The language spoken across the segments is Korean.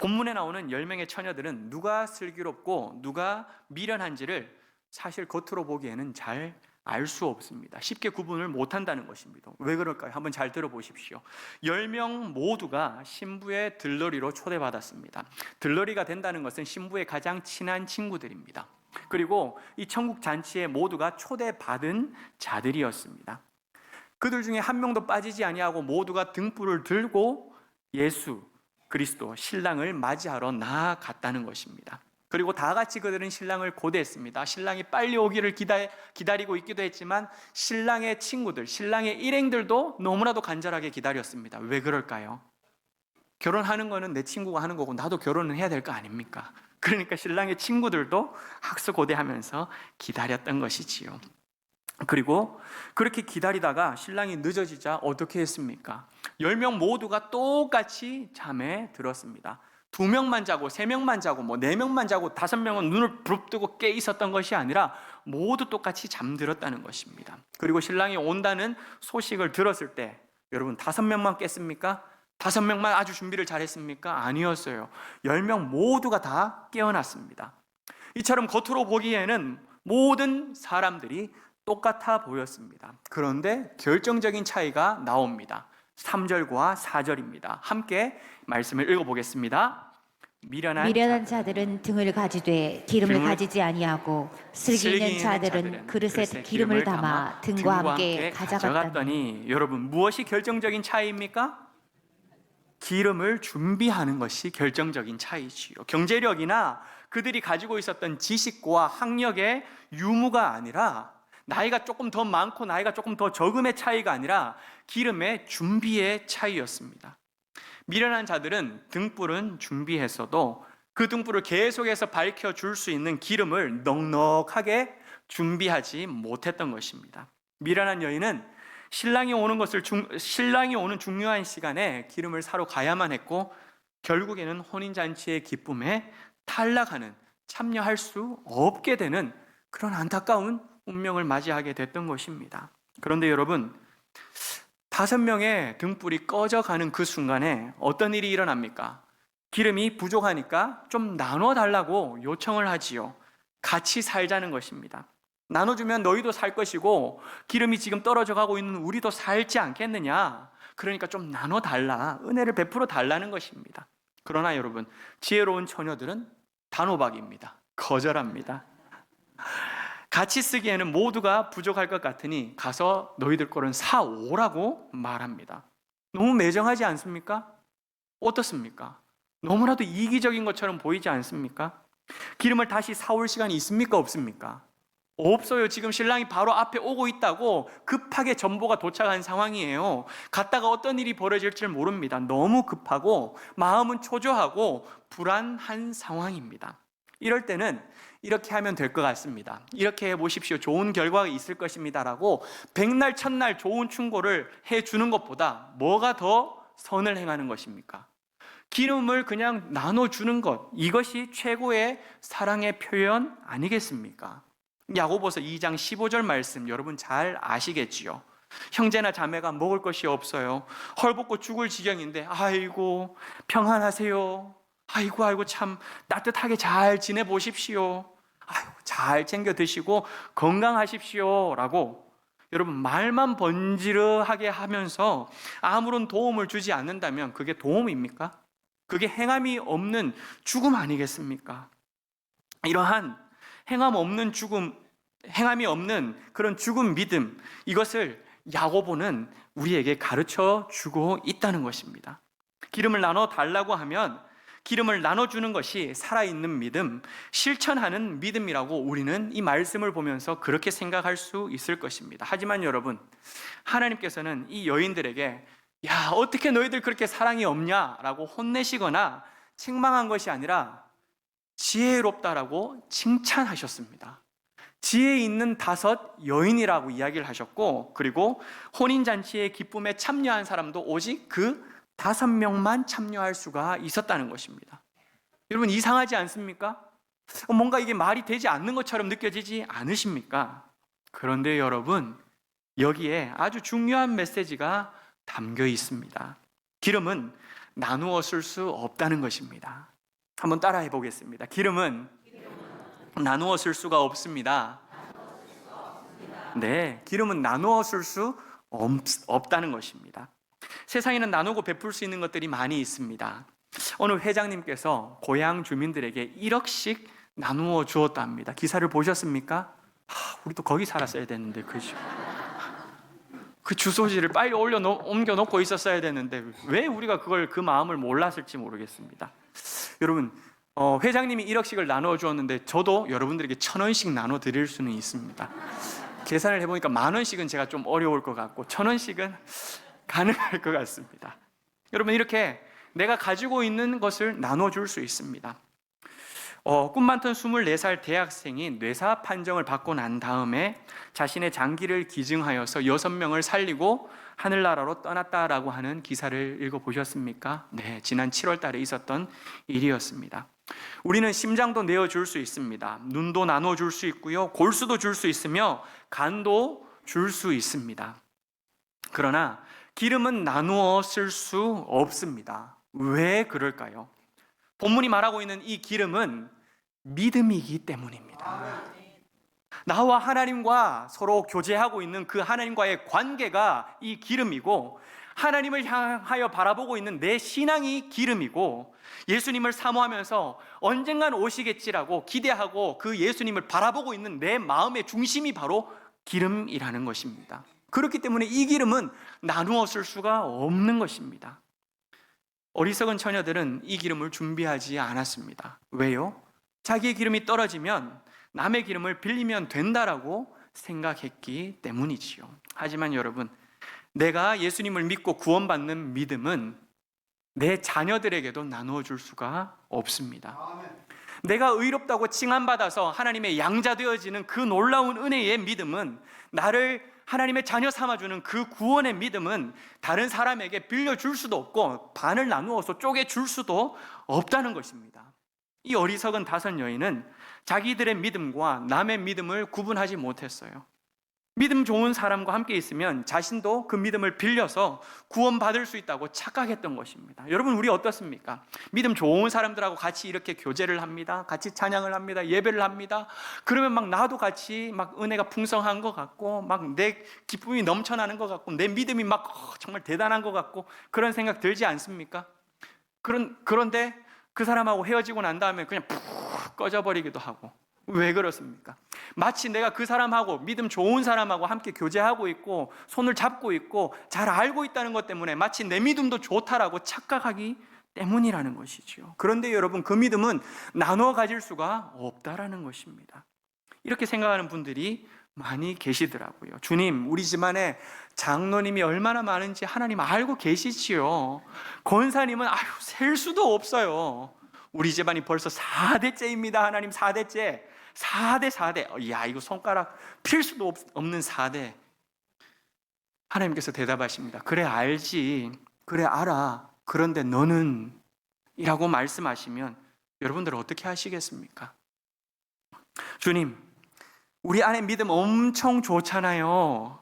본문에 나오는 10명의 처녀들은 누가 슬기롭고 누가 미련한지를 사실 겉으로 보기에는 잘 알 수 없습니다. 쉽게 구분을 못한다는 것입니다. 왜 그럴까요? 한번 잘 들어보십시오. 10명 모두가 신부의 들러리로 초대받았습니다. 들러리가 된다는 것은 신부의 가장 친한 친구들입니다. 그리고 이 천국 잔치에 모두가 초대받은 자들이었습니다. 그들 중에 한 명도 빠지지 아니하고 모두가 등불을 들고 예수 그리스도 신랑을 맞이하러 나아갔다는 것입니다. 그리고 다 같이 그들은 신랑을 고대했습니다. 신랑이 빨리 오기를 기다리고 있기도 했지만 신랑의 친구들, 신랑의 일행들도 너무나도 간절하게 기다렸습니다. 왜 그럴까요? 결혼하는 거는 내 친구가 하는 거고 나도 결혼은 해야 될 거 아닙니까? 그러니까 신랑의 친구들도 학수고대하면서 기다렸던 것이지요. 그리고 그렇게 기다리다가 신랑이 늦어지자 어떻게 했습니까? 10명 모두가 똑같이 잠에 들었습니다. 2명만 자고 3명만 자고 4명만 자고 5명은 눈을 부릅뜨고 깨 있었던 것이 아니라 모두 똑같이 잠들었다는 것입니다. 그리고 신랑이 온다는 소식을 들었을 때 여러분 5명만 깼습니까? 5명만 아주 준비를 잘했습니까? 아니었어요. 10명 모두가 다 깨어났습니다. 이처럼 겉으로 보기에는 모든 사람들이 똑같아 보였습니다. 그런데 결정적인 차이가 나옵니다. 3절과 4절입니다. 함께 말씀을 읽어보겠습니다. 미련한 자들은 등을 가지되 기름을 가지지 아니하고 슬기 있는 자들은 그릇에 기름을 담아 등과 함께 가져갔더니. 여러분 무엇이 결정적인 차이입니까? 기름을 준비하는 것이 결정적인 차이지요. 경제력이나 그들이 가지고 있었던 지식과 학력의 유무가 아니라 나이가 조금 더 많고 나이가 조금 더 적음의 차이가 아니라 기름의 준비의 차이였습니다. 미련한 자들은 등불은 준비했어도 그 등불을 계속해서 밝혀줄 수 있는 기름을 넉넉하게 준비하지 못했던 것입니다. 미련한 여인은 신랑이 오는 중요한 시간에 기름을 사러 가야만 했고 결국에는 혼인잔치의 기쁨에 탈락하는, 참여할 수 없게 되는 그런 안타까운 운명을 맞이하게 됐던 것입니다. 그런데 여러분 5명의 등불이 꺼져가는 그 순간에 어떤 일이 일어납니까? 기름이 부족하니까 좀 나눠달라고 요청을 하지요. 같이 살자는 것입니다. 나눠주면 너희도 살 것이고 기름이 지금 떨어져 가고 있는 우리도 살지 않겠느냐. 그러니까 좀 나눠달라, 은혜를 베풀어 달라는 것입니다. 그러나 여러분 지혜로운 처녀들은 단호박입니다. 거절합니다. 같이 쓰기에는 모두가 부족할 것 같으니 가서 너희들 거는 사오라고 말합니다. 너무 매정하지 않습니까? 어떻습니까? 너무나도 이기적인 것처럼 보이지 않습니까? 기름을 다시 사올 시간이 있습니까? 없습니까? 없어요. 지금 신랑이 바로 앞에 오고 있다고 급하게 전보가 도착한 상황이에요. 갔다가 어떤 일이 벌어질지 모릅니다. 너무 급하고 마음은 초조하고 불안한 상황입니다. 이럴 때는 이렇게 하면 될 것 같습니다. 이렇게 해보십시오. 좋은 결과가 있을 것입니다 라고 백날 첫날 좋은 충고를 해주는 것보다 뭐가 더 선을 행하는 것입니까? 기름을 그냥 나눠주는 것, 이것이 최고의 사랑의 표현 아니겠습니까? 야고보서 2장 15절 말씀 여러분 잘 아시겠지요? 형제나 자매가 먹을 것이 없어요. 헐벗고 죽을 지경인데 아이고 평안하세요. 아이고 참 따뜻하게 잘 지내보십시오. 아이고 잘 챙겨 드시고 건강하십시오 라고 여러분 말만 번지르하게 하면서 아무런 도움을 주지 않는다면 그게 도움입니까? 그게 행함이 없는 죽음 아니겠습니까? 이러한 행함이 없는 그런 죽음 믿음, 이것을 야고보는 우리에게 가르쳐 주고 있다는 것입니다. 기름을 나눠 달라고 하면 기름을 나눠주는 것이 살아있는 믿음, 실천하는 믿음이라고 우리는 이 말씀을 보면서 그렇게 생각할 수 있을 것입니다. 하지만 여러분, 하나님께서는 이 여인들에게 야, 어떻게 너희들 그렇게 사랑이 없냐라고 혼내시거나 책망한 것이 아니라 지혜롭다라고 칭찬하셨습니다. 지혜 있는 5 여인이라고 이야기를 하셨고, 그리고 혼인잔치의 기쁨에 참여한 사람도 오직 그 5명만 참여할 수가 있었다는 것입니다. 여러분 이상하지 않습니까? 뭔가 이게 말이 되지 않는 것처럼 느껴지지 않으십니까? 그런데 여러분 여기에 아주 중요한 메시지가 담겨 있습니다. 기름은 나누어 쓸 수 없다는 것입니다. 한번 따라해 보겠습니다. 기름은 나누어 쓸 수가 없습니다. 네, 기름은 나누어 쓸 수 없다는 것입니다. 세상에는 나누고 베풀 수 있는 것들이 많이 있습니다. 오늘 회장님께서 고향 주민들에게 1억씩 나누어 주었다 합니다. 기사를 보셨습니까? 우리도 거기 살았어야 되는데, 그죠? 그 주소지를 빨리 옮겨 놓고 있었어야 되는데 왜 우리가 그 마음을 몰랐을지 모르겠습니다. 여러분, 회장님이 1억씩을 나누어 주었는데 저도 여러분들에게 1,000원씩 나눠 드릴 수는 있습니다. 계산을 해보니까 10,000원씩은 제가 좀 어려울 것 같고 1,000원씩은 가능할 것 같습니다. 여러분, 이렇게 내가 가지고 있는 것을 나눠줄 수 있습니다. 꿈 많던 24살 대학생이 뇌사 판정을 받고 난 다음에 자신의 장기를 기증하여서 6명을 살리고 하늘나라로 떠났다라고 하는 기사를 읽어보셨습니까? 네, 지난 7월 달에 있었던 일이었습니다. 우리는 심장도 내어줄 수 있습니다. 눈도 나눠줄 수 있고요, 골수도 줄 수 있으며 간도 줄 수 있습니다. 그러나 기름은 나누어 쓸 수 없습니다. 왜 그럴까요? 본문이 말하고 있는 이 기름은 믿음이기 때문입니다. 나와 하나님과 서로 교제하고 있는 그 하나님과의 관계가 이 기름이고, 하나님을 향하여 바라보고 있는 내 신앙이 기름이고, 예수님을 사모하면서 언젠간 오시겠지라고 기대하고 그 예수님을 바라보고 있는 내 마음의 중심이 바로 기름이라는 것입니다. 그렇기 때문에 이 기름은 나누어 쓸 수가 없는 것입니다. 어리석은 처녀들은 이 기름을 준비하지 않았습니다. 왜요? 자기의 기름이 떨어지면 남의 기름을 빌리면 된다라고 생각했기 때문이지요. 하지만 여러분, 내가 예수님을 믿고 구원받는 믿음은 내 자녀들에게도 나누어 줄 수가 없습니다. 내가 의롭다고 칭함받아서 하나님의 양자 되어지는 그 놀라운 은혜의 믿음은, 나를 하나님의 자녀 삼아주는 그 구원의 믿음은 다른 사람에게 빌려줄 수도 없고 반을 나누어서 쪼개줄 수도 없다는 것입니다. 이 어리석은 5 여인은 자기들의 믿음과 남의 믿음을 구분하지 못했어요. 믿음 좋은 사람과 함께 있으면 자신도 그 믿음을 빌려서 구원받을 수 있다고 착각했던 것입니다. 여러분, 우리 어떻습니까? 믿음 좋은 사람들하고 같이 이렇게 교제를 합니다. 같이 찬양을 합니다. 예배를 합니다. 그러면 막 나도 같이 막 은혜가 풍성한 것 같고, 막 내 기쁨이 넘쳐나는 것 같고, 내 믿음이 막 정말 대단한 것 같고, 그런 생각 들지 않습니까? 그런데 그 사람하고 헤어지고 난 다음에 그냥 푹 꺼져버리기도 하고. 왜 그렇습니까? 마치 내가 그 사람하고, 믿음 좋은 사람하고 함께 교제하고 있고 손을 잡고 있고 잘 알고 있다는 것 때문에 마치 내 믿음도 좋다라고 착각하기 때문이라는 것이죠. 그런데 여러분, 그 믿음은 나눠 가질 수가 없다라는 것입니다. 이렇게 생각하는 분들이 많이 계시더라고요. 주님, 우리 집안에 장로님이 얼마나 많은지 하나님 알고 계시지요. 권사님은 셀 수도 없어요. 우리 집안이 벌써 4대째입니다. 하나님, 4대째. 4대. 이야, 이거 손가락 필 수도 없는 4대. 하나님께서 대답하십니다. 그래, 알지. 그래, 알아. 그런데 너는? 이라고 말씀하시면 여러분들은 어떻게 하시겠습니까? 주님, 우리 아내 믿음 엄청 좋잖아요.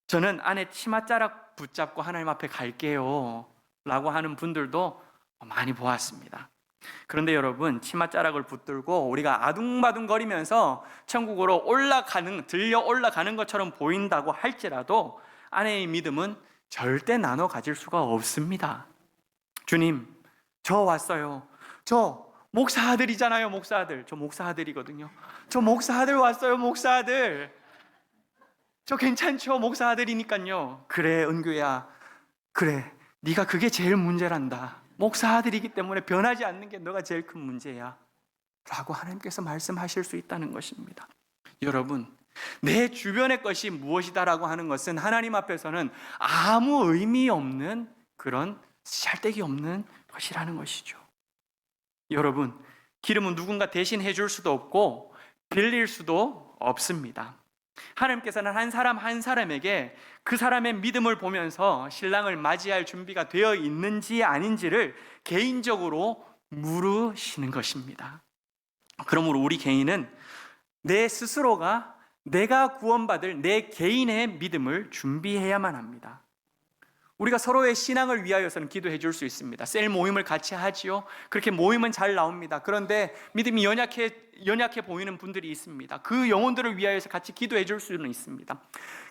저는 아내 치맛자락 붙잡고 하나님 앞에 갈게요 라고 하는 분들도 많이 보았습니다. 그런데 여러분, 치맛자락을 붙들고 우리가 아둥바둥거리면서 천국으로 들려 올라가는 것처럼 보인다고 할지라도 아내의 믿음은 절대 나눠 가질 수가 없습니다. 주님, 저 왔어요. 저 목사 아들이잖아요. 목사 아들. 저 목사 아들이거든요. 저 목사 아들 왔어요. 목사 아들. 저 괜찮죠? 목사 아들이니까요. 그래, 은규야. 그래, 네가 그게 제일 문제란다. 목사 아들이기 때문에 변하지 않는 게 너가 제일 큰 문제야 라고 하나님께서 말씀하실 수 있다는 것입니다. 여러분, 내 주변의 것이 무엇이다라고 하는 것은 하나님 앞에서는 아무 의미 없는, 그런 쓸데기 없는 것이라는 것이죠. 여러분, 기름은 누군가 대신 해줄 수도 없고 빌릴 수도 없습니다. 하나님께서는 한 사람 한 사람에게 그 사람의 믿음을 보면서 신랑을 맞이할 준비가 되어 있는지 아닌지를 개인적으로 물으시는 것입니다. 그러므로 우리 개인은 내 스스로가 내가 구원받을 내 개인의 믿음을 준비해야만 합니다. 우리가 서로의 신앙을 위하여서는 기도해 줄 수 있습니다. 셀 모임을 같이 하지요. 그렇게 모임은 잘 나옵니다. 그런데 믿음이 연약해 보이는 분들이 있습니다. 그 영혼들을 위하여서 같이 기도해 줄 수는 있습니다.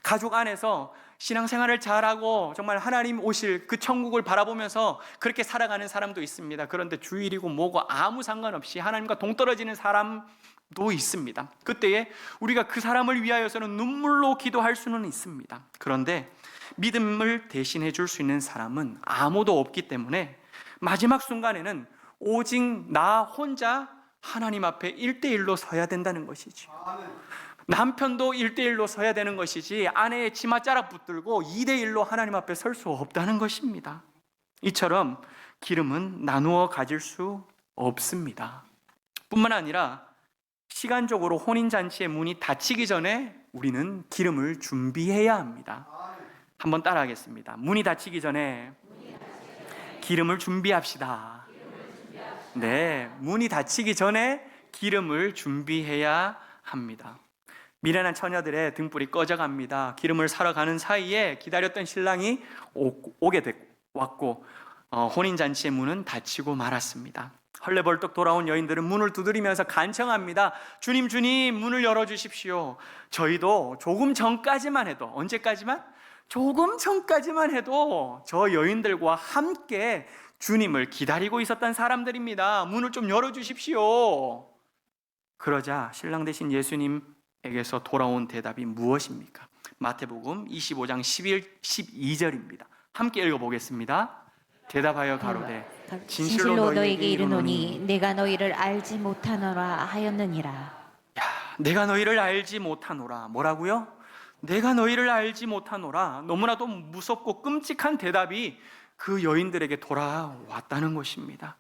가족 안에서 신앙생활을 잘하고 정말 하나님 오실 그 천국을 바라보면서 그렇게 살아가는 사람도 있습니다. 그런데 주일이고 뭐고 아무 상관없이 하나님과 동떨어지는 사람도 있습니다. 그때에 우리가 그 사람을 위하여서는 눈물로 기도할 수는 있습니다. 그런데 믿음을 대신해 줄 수 있는 사람은 아무도 없기 때문에 마지막 순간에는 오직 나 혼자 하나님 앞에 1대1로 서야 된다는 것이죠. 남편도 1대1로 서야 되는 것이지 아내의 치맛자락 붙들고 2대1로 하나님 앞에 설 수 없다는 것입니다. 이처럼 기름은 나누어 가질 수 없습니다. 뿐만 아니라 시간적으로 혼인잔치의 문이 닫히기 전에 우리는 기름을 준비해야 합니다. 한번 따라하겠습니다. 문이 닫히기 전에 기름을 준비합시다. 네, 문이 닫히기 전에 기름을 준비해야 합니다. 미련한 처녀들의 등불이 꺼져갑니다. 기름을 사러 가는 사이에 기다렸던 신랑이 왔고 혼인잔치의 문은 닫히고 말았습니다. 헐레벌떡 돌아온 여인들은 문을 두드리면서 간청합니다. 주님, 주님, 문을 열어주십시오. 저희도 조금 전까지만 해도, 언제까지만? 조금 전까지만 해도 저 여인들과 함께 주님을 기다리고 있었던 사람들입니다. 문을 좀 열어주십시오. 그러자 신랑 되신 예수님에게서 돌아온 대답이 무엇입니까? 마태복음 25장 12절입니다. 함께 읽어보겠습니다. 대답하여 가로되 진실로 너에게 이르노니 내가 너희를 알지 못하노라 하였느니라. 내가 너희를 알지 못하노라. 뭐라고요? 내가 너희를 알지 못하노라. 너무나도 무섭고 끔찍한 대답이 그 여인들에게 돌아왔다는 것입니다.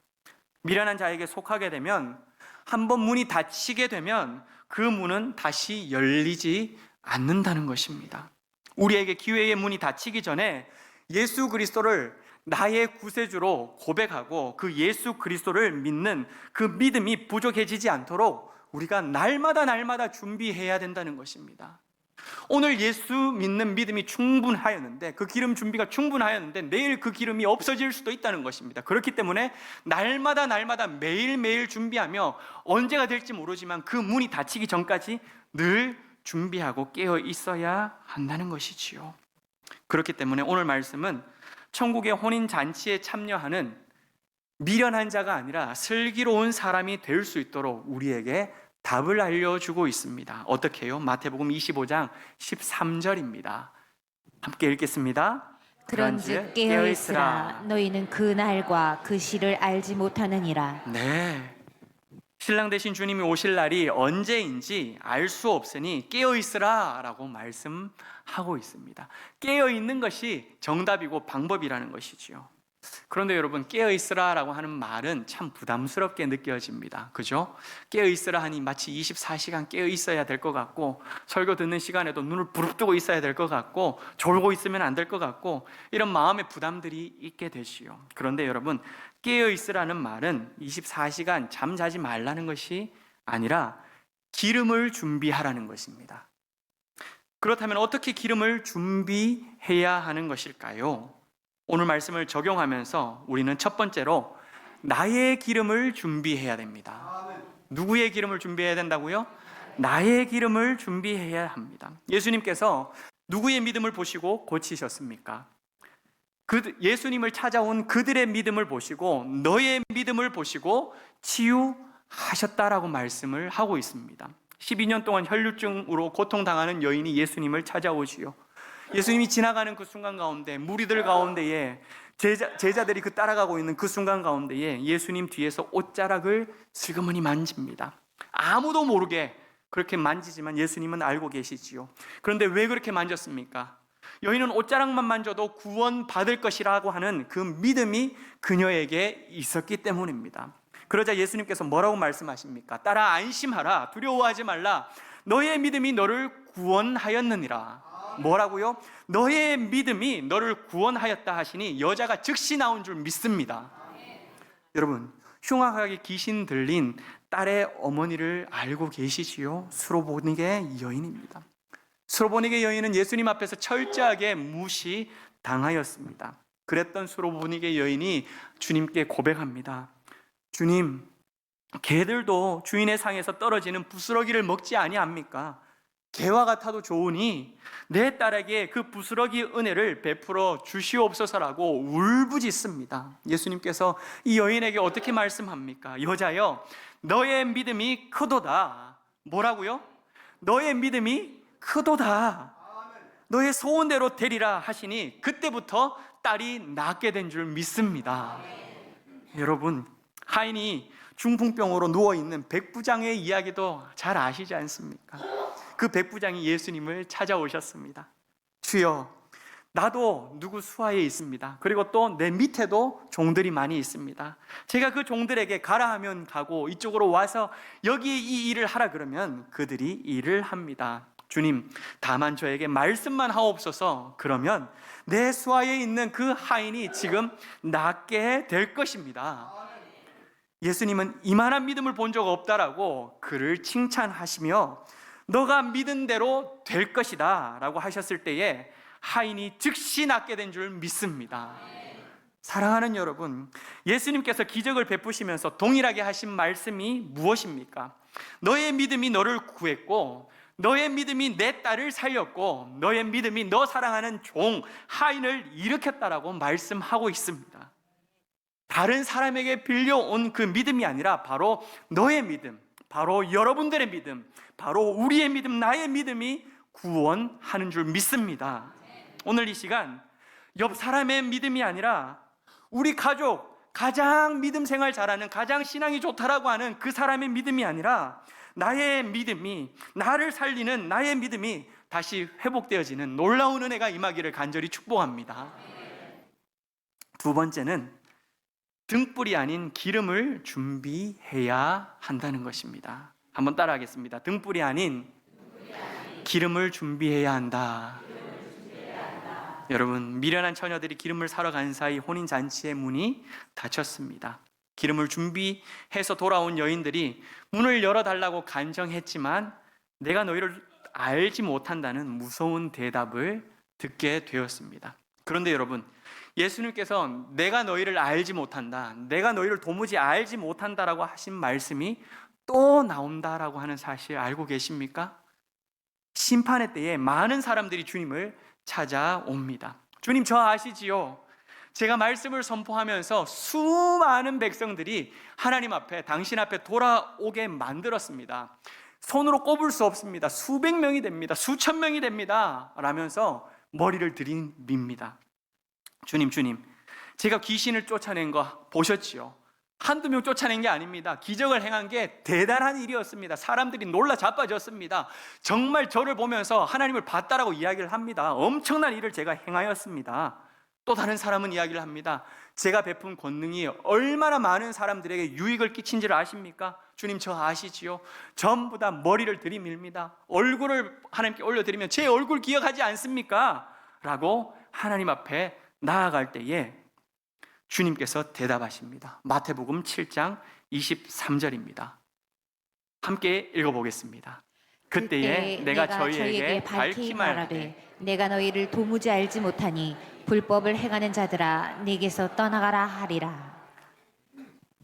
미련한 자에게 속하게 되면, 한번 문이 닫히게 되면 그 문은 다시 열리지 않는다는 것입니다. 우리에게 기회의 문이 닫히기 전에 예수 그리스도를 나의 구세주로 고백하고 그 예수 그리스도를 믿는 그 믿음이 부족해지지 않도록 우리가 날마다 준비해야 된다는 것입니다. 오늘 예수 믿는 믿음이 충분하였는데, 그 기름 준비가 충분하였는데 내일 그 기름이 없어질 수도 있다는 것입니다. 그렇기 때문에 날마다 매일매일 준비하며 언제가 될지 모르지만 그 문이 닫히기 전까지 늘 준비하고 깨어 있어야 한다는 것이지요. 그렇기 때문에 오늘 말씀은 천국의 혼인잔치에 참여하는 미련한 자가 아니라 슬기로운 사람이 될 수 있도록 우리에게 답을 알려주고 있습니다. 어떻게 해요? 마태복음 25장 13절입니다. 함께 읽겠습니다. 그런즉 깨어있으라. 너희는 그 날과 그 시를 알지 못하느니라. 네, 신랑 되신 주님이 오실 날이 언제인지 알 수 없으니 깨어있으라 라고 말씀하고 있습니다. 깨어있는 것이 정답이고 방법이라는 것이지요. 그런데 여러분, 깨어있으라 라고 하는 말은 참 부담스럽게 느껴집니다. 그죠? 깨어있으라 하니 마치 24시간 깨어있어야 될 것 같고, 설교 듣는 시간에도 눈을 부릅뜨고 있어야 될 것 같고, 졸고 있으면 안 될 것 같고, 이런 마음의 부담들이 있게 되시요. 그런데 여러분, 깨어있으라는 말은 24시간 잠자지 말라는 것이 아니라 기름을 준비하라는 것입니다. 그렇다면 어떻게 기름을 준비해야 하는 것일까요? 오늘 말씀을 적용하면서 우리는 첫 번째로 나의 기름을 준비해야 됩니다. 누구의 기름을 준비해야 된다고요? 나의 기름을 준비해야 합니다. 예수님께서 누구의 믿음을 보시고 고치셨습니까? 예수님을 찾아온 그들의 믿음을 보시고 너의 믿음을 보시고 치유하셨다라고 말씀을 하고 있습니다. 12년 동안 혈류증으로 고통당하는 여인이 예수님을 찾아오지요. 예수님이 지나가는 그 순간 가운데, 무리들 가운데에 제자들이 그 따라가고 있는 그 순간 가운데에 예수님 뒤에서 옷자락을 슬그머니 만집니다. 아무도 모르게 그렇게 만지지만 예수님은 알고 계시지요. 그런데 왜 그렇게 만졌습니까? 여인은 옷자락만 만져도 구원받을 것이라고 하는 그 믿음이 그녀에게 있었기 때문입니다. 그러자 예수님께서 뭐라고 말씀하십니까? 따라 안심하라, 두려워하지 말라, 너의 믿음이 너를 구원하였느니라. 뭐라고요? 너의 믿음이 너를 구원하였다 하시니 여자가 즉시 나온 줄 믿습니다. 여러분, 흉악하게 귀신 들린 딸의 어머니를 알고 계시지요? 수로보니게 여인입니다. 수로보니게 여인은 예수님 앞에서 철저하게 당하였습니다. 그랬던 수로보니게 여인이 주님께 고백합니다. 주님, 개들도 주인의 상에서 떨어지는 부스러기를 먹지 아니합니까? 개와 같아도 좋으니 내 딸에게 그 부스러기 은혜를 베풀어 주시옵소서라고 울부짖습니다. 예수님께서 이 여인에게 어떻게 말씀합니까? 여자여, 너의 믿음이 크도다. 뭐라고요? 너의 믿음이 크도다. 너의 소원대로 되리라 하시니 그때부터 딸이 낫게 된 줄 믿습니다. 여러분, 하인이 중풍병으로 누워있는 백부장의 이야기도 잘 아시지 않습니까? 그 백부장이 예수님을 찾아오셨습니다. 주여, 나도 누구 수하에 있습니다. 그리고 또 내 밑에도 종들이 많이 있습니다. 제가 그 종들에게 가라 하면 가고 이쪽으로 와서 여기 이 일을 하라 그러면 그들이 일을 합니다. 주님, 다만 저에게 말씀만 하옵소서. 그러면 내 수하에 있는 그 하인이 지금 낫게 될 것입니다. 예수님은 이만한 믿음을 본 적 없다라고 그를 칭찬하시며 너가 믿은 대로 될 것이다 라고 하셨을 때에 하인이 즉시 낫게 된 줄 믿습니다. 사랑하는 여러분, 예수님께서 기적을 베푸시면서 동일하게 하신 말씀이 무엇입니까? 너의 믿음이 너를 구했고, 너의 믿음이 내 딸을 살렸고, 너의 믿음이 너 사랑하는 종 하인을 일으켰다라고 말씀하고 있습니다. 다른 사람에게 빌려온 그 믿음이 아니라 바로 너의 믿음, 바로 여러분들의 믿음, 바로 우리의 믿음, 나의 믿음이 구원하는 줄 믿습니다. 오늘 이 시간 옆 사람의 믿음이 아니라 우리 가족, 가장 믿음 생활 잘하는, 가장 신앙이 좋다라고 하는 그 사람의 믿음이 아니라 나의 믿음이, 나를 살리는 나의 믿음이 다시 회복되어지는 놀라운 은혜가 임하기를 간절히 축복합니다. 두 번째는 등불이 아닌 기름을 준비해야 한다는 것입니다. 한번 따라하겠습니다. 등불이 아닌 기름을 준비해야 한다. 여러분, 미련한 처녀들이 기름을 사러 간 사이 혼인잔치의 문이 닫혔습니다. 기름을 준비해서 돌아온 여인들이 문을 열어달라고 간청했지만 내가 너희를 알지 못한다는 무서운 대답을 듣게 되었습니다. 그런데 여러분, 예수님께서 내가 너희를 알지 못한다, 내가 너희를 도무지 알지 못한다라고 하신 말씀이 또 나온다라고 하는 사실 알고 계십니까? 심판의 때에 많은 사람들이 주님을 찾아옵니다. 주님, 저 아시지요? 제가 말씀을 선포하면서 수많은 백성들이 하나님 앞에, 당신 앞에 돌아오게 만들었습니다. 손으로 꼽을 수 없습니다. 수백 명이 됩니다. 수천 명이 됩니다. 라면서 머리를 들이밉니다. 주님, 제가 귀신을 쫓아낸 거 보셨지요? 한두 명 쫓아낸 게 아닙니다. 기적을 행한 게 대단한 일이었습니다. 사람들이 놀라 자빠졌습니다. 정말 저를 보면서 하나님을 봤다라고 이야기를 합니다. 엄청난 일을 제가 행하였습니다. 또 다른 사람은 이야기를 합니다. 제가 베푼 권능이 얼마나 많은 사람들에게 유익을 끼친지를 아십니까? 주님, 저 아시지요? 전부 다 머리를 들이밀니다. 얼굴을 하나님께 올려드리면 제 얼굴 기억하지 않습니까? 라고 하나님 앞에 나아갈 때에 주님께서 대답하십니다. 마태복음 7장 23절입니다. 함께 읽어보겠습니다. 그때에 내가 저희에게 밝히 말하되 내가 너희를 도무지 알지 못하니 불법을 행하는 자들아 내게서 떠나가라 하리라.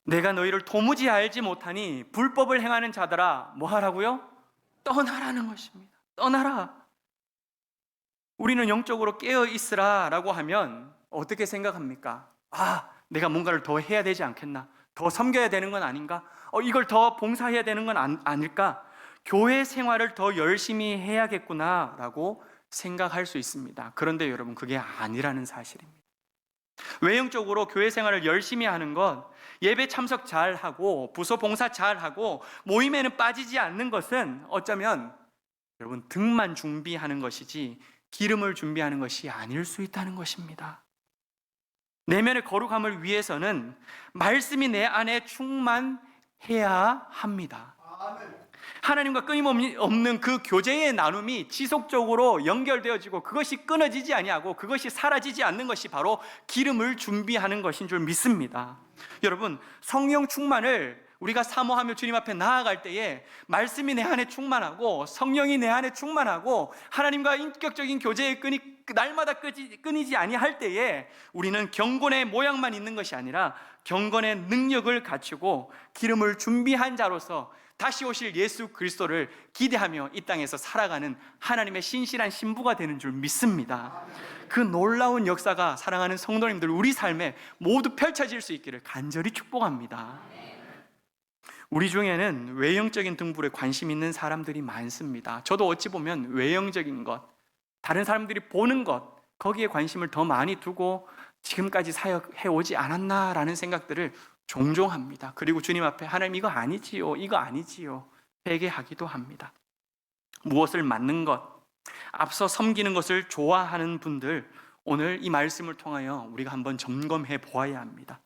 내가 너희를 도무지 알지 못하니 불법을 행하는 자들아 뭐 하라고요? 떠나라는 것입니다. 떠나라. 우리는 영적으로 깨어 있으라 라고 하면 어떻게 생각합니까? 내가 뭔가를 더 해야 되지 않겠나? 더 섬겨야 되는 건 아닌가? 이걸 더 봉사해야 되는 건 아닐까? 교회 생활을 더 열심히 해야겠구나 라고 생각할 수 있습니다. 그런데 여러분, 그게 아니라는 사실입니다. 외형적으로 교회 생활을 열심히 하는 것, 예배 참석 잘하고 부서 봉사 잘하고 모임에는 빠지지 않는 것은 어쩌면 여러분 등만 준비하는 것이지 기름을 준비하는 것이 아닐 수 있다는 것입니다. 내면의 거룩함을 위해서는 말씀이 내 안에 충만해야 합니다. 하나님과 끊임없는 그 교제의 나눔이 지속적으로 연결되어지고 그것이 끊어지지 아니하고 그것이 사라지지 않는 것이 바로 기름을 준비하는 것인 줄 믿습니다. 여러분, 성령 충만을 우리가 사모하며 주님 앞에 나아갈 때에 말씀이 내 안에 충만하고 성령이 내 안에 충만하고 하나님과 인격적인 교제의 끈이 날마다 끊이지 아니할 때에 우리는 경건의 모양만 있는 것이 아니라 경건의 능력을 갖추고 기름을 준비한 자로서 다시 오실 예수 그리스도를 기대하며 이 땅에서 살아가는 하나님의 신실한 신부가 되는 줄 믿습니다. 그 놀라운 역사가 사랑하는 성도님들 우리 삶에 모두 펼쳐질 수 있기를 간절히 축복합니다. 우리 중에는 외형적인 등불에 관심 있는 사람들이 많습니다. 저도 어찌 보면 외형적인 것, 다른 사람들이 보는 것, 거기에 관심을 더 많이 두고 지금까지 사역해 오지 않았나라는 생각들을 종종 합니다. 그리고 주님 앞에 하나님 이거 아니지요, 이거 아니지요 회개하기도 합니다. 무엇을 맡는 것, 앞서 섬기는 것을 좋아하는 분들, 오늘 이 말씀을 통하여 우리가 한번 점검해 보아야 합니다.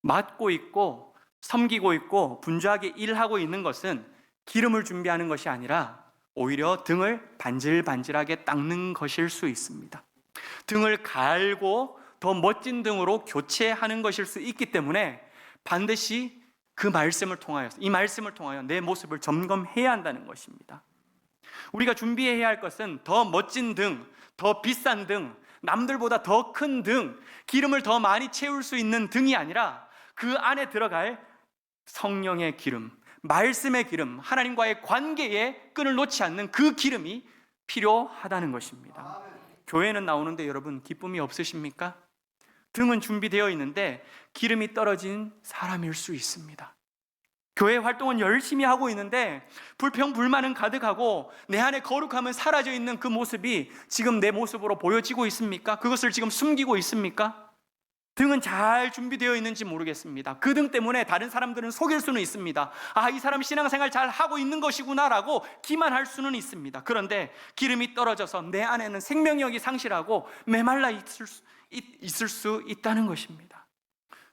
맡고 있고 섬기고 있고 분주하게 일하고 있는 것은 기름을 준비하는 것이 아니라 오히려 등을 반질반질하게 닦는 것일 수 있습니다. 등을 갈고 더 멋진 등으로 교체하는 것일 수 있기 때문에 반드시 그 말씀을 통하여, 이 말씀을 통하여 내 모습을 점검해야 한다는 것입니다. 우리가 준비해야 할 것은 더 멋진 등, 더 비싼 등, 남들보다 더 큰 등, 기름을 더 많이 채울 수 있는 등이 아니라 그 안에 들어갈 성령의 기름, 말씀의 기름, 하나님과의 관계에 끈을 놓지 않는 그 기름이 필요하다는 것입니다. 교회는 나오는데 여러분 기쁨이 없으십니까? 등은 준비되어 있는데 기름이 떨어진 사람일 수 있습니다. 교회 활동은 열심히 하고 있는데 불평불만은 가득하고 내 안에 거룩함은 사라져 있는 그 모습이 지금 내 모습으로 보여지고 있습니까? 그것을 지금 숨기고 있습니까? 등은 잘 준비되어 있는지 모르겠습니다. 그 등 때문에 다른 사람들은 속일 수는 있습니다. 아, 이 사람 신앙생활 잘 하고 있는 것이구나 라고 기만할 수는 있습니다. 그런데 기름이 떨어져서 내 안에는 생명력이 상실하고 메말라 있을 수 있다는 것입니다.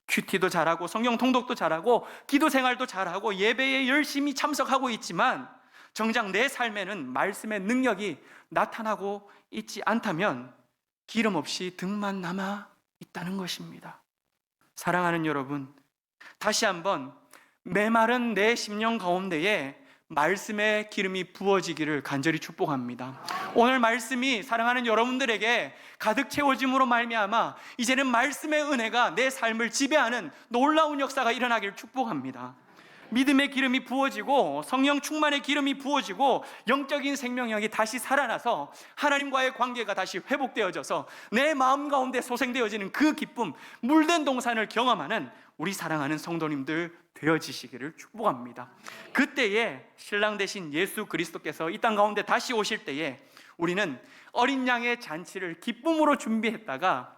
큐티도 잘하고 성경 통독도 잘하고 기도 생활도 잘하고 예배에 열심히 참석하고 있지만 정작 내 삶에는 말씀의 능력이 나타나고 있지 않다면 기름 없이 등만 남아 있다는 것입니다. 사랑하는 여러분, 다시 한번 메마른 내 심령 가운데에 말씀의 기름이 부어지기를 간절히 축복합니다. 오늘 말씀이 사랑하는 여러분들에게 가득 채워짐으로 말미암아 이제는 말씀의 은혜가 내 삶을 지배하는 놀라운 역사가 일어나기를 축복합니다. 믿음의 기름이 부어지고 성령 충만의 기름이 부어지고 영적인 생명력이 다시 살아나서 하나님과의 관계가 다시 회복되어져서 내 마음 가운데 소생되어지는 그 기쁨, 물된 동산을 경험하는 우리 사랑하는 성도님들 되어지시기를 축복합니다. 그때에 신랑 되신 예수 그리스도께서 이 땅 가운데 다시 오실 때에 우리는 어린 양의 잔치를 기쁨으로 준비했다가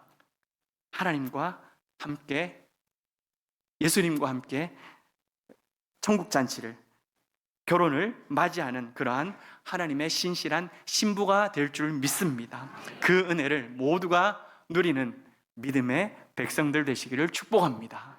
하나님과 함께, 예수님과 함께 천국 잔치를, 결혼을 맞이하는 그러한 하나님의 신실한 신부가 될 줄 믿습니다. 그 은혜를 모두가 누리는 믿음의 백성들 되시기를 축복합니다.